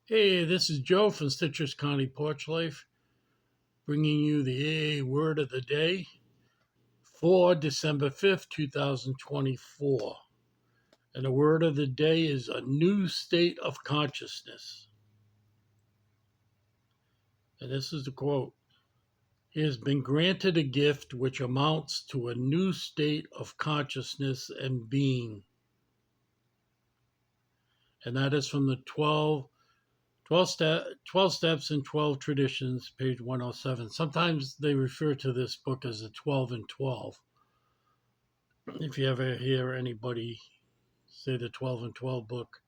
Hey, this is Joe from Citrus County Porch Life, bringing you the AA Word of the Day for December 5th, 2024. And the word of the day is a new state of consciousness. And this is the quote: He has been granted a gift which amounts to a new state of consciousness and being. And that is from the 12 Steps and 12 Traditions, page 107. Sometimes they refer to this book as the 12 and 12. If you ever hear anybody say the 12 and 12 book,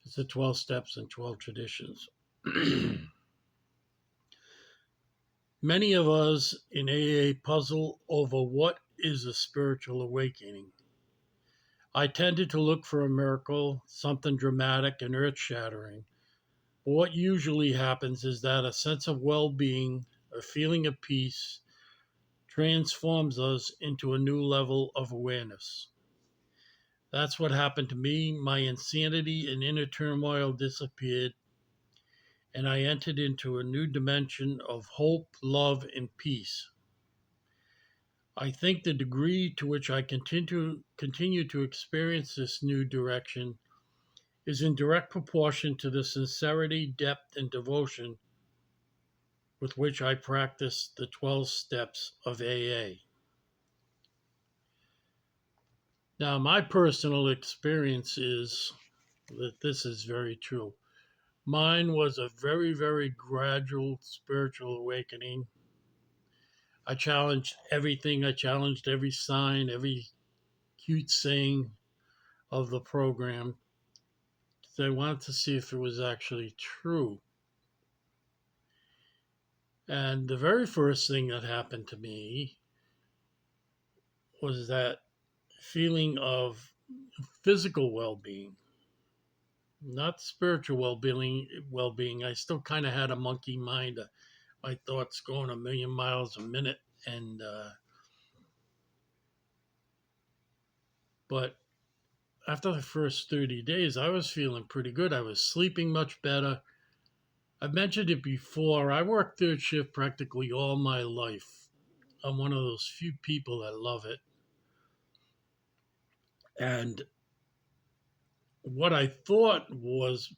it's the 12 Steps and 12 Traditions. Many of us in AA puzzle over what is a spiritual awakening. I tended to look for a miracle, something dramatic and earth shattering. But what usually happens is that a sense of well being, a feeling of peace, transforms us into a new level of awareness. That's what happened to me. My insanity and inner turmoil disappeared, and I entered into a new dimension of hope, love, and peace. I think the degree to which I continue to experience this new direction is in direct proportion to the sincerity, depth, and devotion with which I practice the 12 steps of AA. Now, my personal experience is that this is very true. Mine was a very, very gradual spiritual awakening. I challenged everything. I challenged every sign, every cute saying of the program. I wanted to see if it was actually true. And the very first thing that happened to me was that feeling of physical well-being, not spiritual well-being. Well-being. I still kind of had a monkey mind. My thoughts going a million miles a minute, and but after the first 30 days, I was feeling pretty good. I was sleeping much better. I've mentioned it before. I worked third shift practically all my life. I'm one of those few people that love it. And what I thought was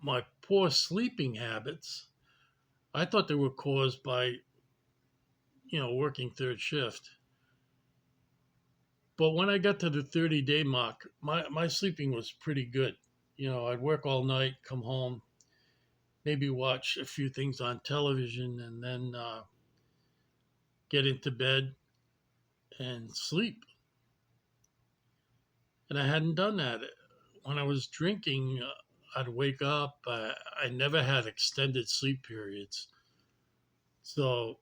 my poor sleeping habits, I thought they were caused by, working third shift. But when I got to the 30-day mark, my sleeping was pretty good. I'd work all night, come home, maybe watch a few things on television, and then get into bed and sleep. And I hadn't done that. When I was drinking, I'd wake up. I never had extended sleep periods. So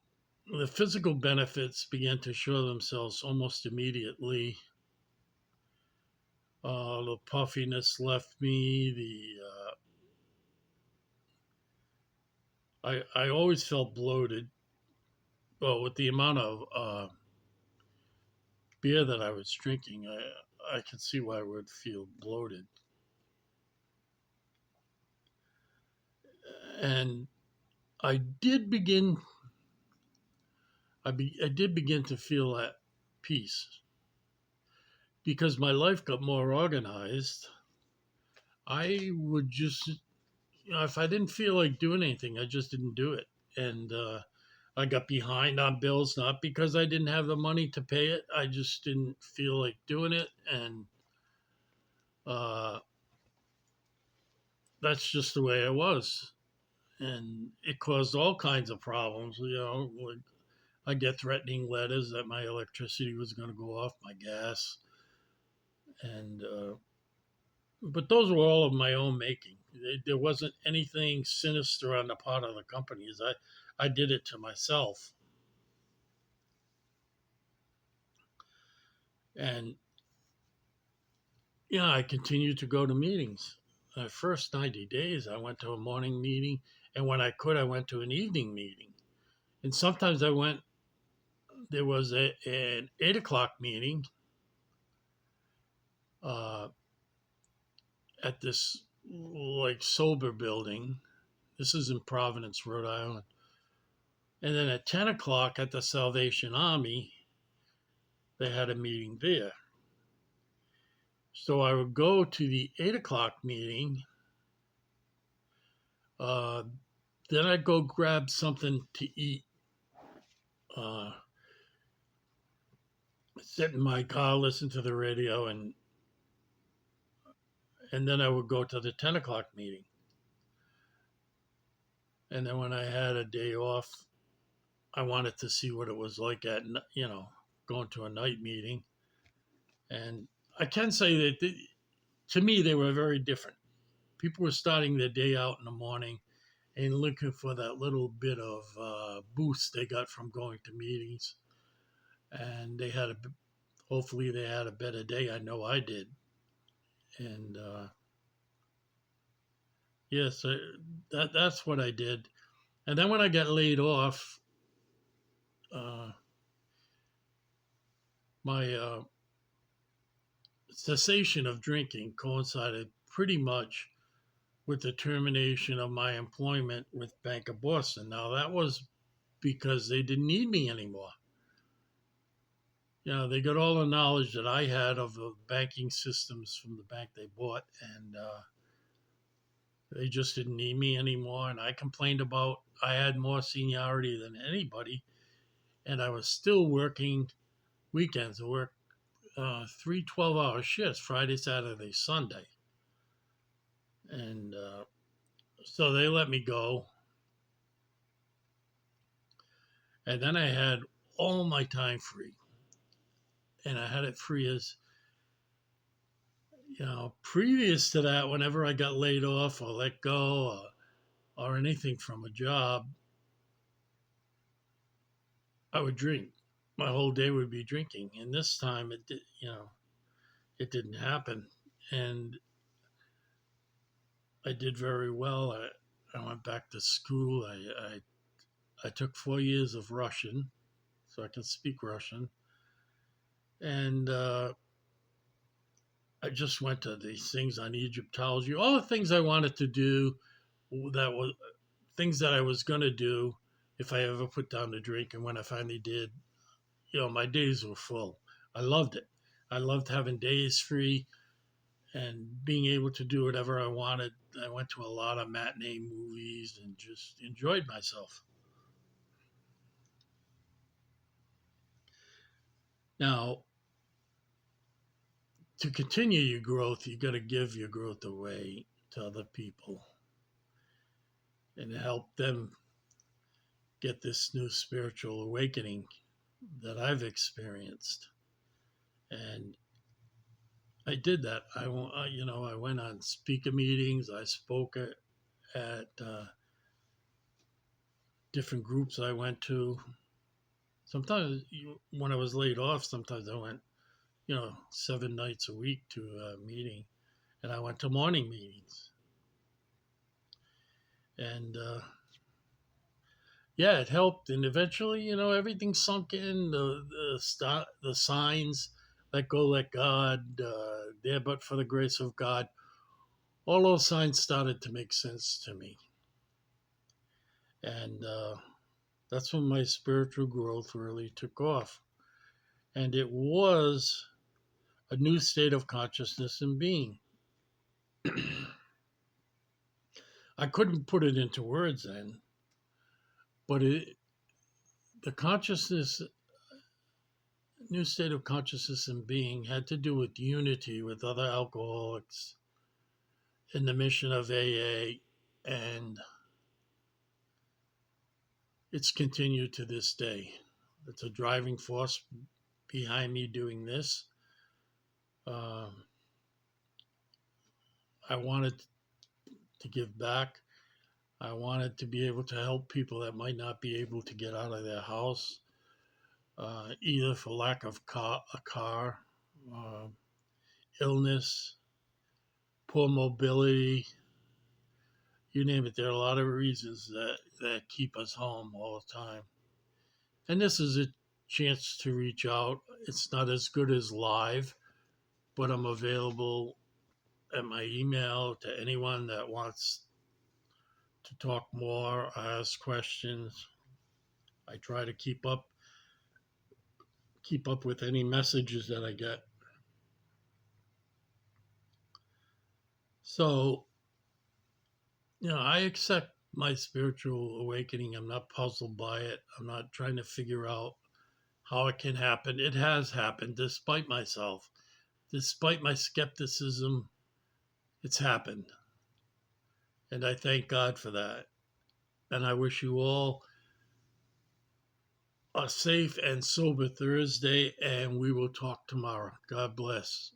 the physical benefits began to show themselves almost immediately. The puffiness left me. I always felt bloated. Well, with the amount of beer that I was drinking, I could see why I would feel bloated. And I did begin I did begin to feel at peace because my life got more organized. I would just, if I didn't feel like doing anything, I just didn't do it. And I got behind on bills, not because I didn't have the money to pay it. I just didn't feel like doing it. And uh, that's just the way I was. And it caused all kinds of problems. Like I get threatening letters that my electricity was going to go off, my gas, and but those were all of my own making. There wasn't anything sinister on the part of the companies. I did it to myself, and I continued to go to meetings. The first 90 days, I went to a morning meeting, and when I could, I went to an evening meeting. And sometimes I went. There was an 8 o'clock meeting uh, at this like sober building. This is in Providence, Rhode Island. And then at 10 o'clock at the Salvation Army, they had a meeting there. So I would go to the 8 o'clock meeting. Uh, then I'd go grab something to eat, uh, sit in my car, listen to the radio, and then I would go to the 10 o'clock meeting. And then when I had a day off, I wanted to see what it was like going to a night meeting. And I can say that to me, they were very different. People were starting their day out in the morning and looking for that little bit of boost they got from going to meetings. And hopefully they had a better day. I know I did. And yes, that's what I did. And then when I got laid off, uh, my cessation of drinking coincided pretty much with the termination of my employment with Bank of Boston. Now, that was because they didn't need me anymore. They got all the knowledge that I had of the banking systems from the bank they bought, and they just didn't need me anymore. And I complained about I had more seniority than anybody, and I was still working weekends. I worked 3 12-hour shifts, Friday, Saturday, Sunday. And so they let me go. And then I had all my time free. And I had it free as, previous to that, whenever I got laid off or let go or anything from a job, I would drink. My whole day would be drinking. And this time it didn't happen. And I did very well. I went back to school. I took 4 years of Russian, so I can speak Russian. And I just went to these things on Egyptology, all the things I wanted to do, that was things that I was going to do if I ever put down the drink. And when I finally did, my days were full. I loved it. I loved having days free and being able to do whatever I wanted. I went to a lot of matinee movies and just enjoyed myself. Now, to continue your growth, you got to give your growth away to other people and help them get this new spiritual awakening that I've experienced. And I did that. I went on speaker meetings. I spoke at different groups I went to. Sometimes when I was laid off, sometimes I went, 7 nights a week to a meeting, and I went to morning meetings. And yeah, it helped. And eventually, everything sunk in. The signs, let go, let God, there but for the grace of God. All those signs started to make sense to me. And that's when my spiritual growth really took off. And it was a new state of consciousness and being. I couldn't put it into words then, but the consciousness, new state of consciousness and being had to do with unity with other alcoholics in the mission of AA, and it's continued to this day. It's a driving force behind me doing this. I wanted to give back. I wanted to be able to help people that might not be able to get out of their house, either for lack of a car, illness, poor mobility, you name it. There are a lot of reasons that keep us home all the time. And this is a chance to reach out. It's not as good as live, but I'm available at my email to anyone that wants to talk more, ask questions. I try to keep up with any messages that I get. So, I accept my spiritual awakening. I'm not puzzled by it. I'm not trying to figure out how it can happen. It has happened despite myself, despite my skepticism. It's happened. And I thank God for that. And I wish you all a safe and sober Thursday, and we will talk tomorrow. God bless.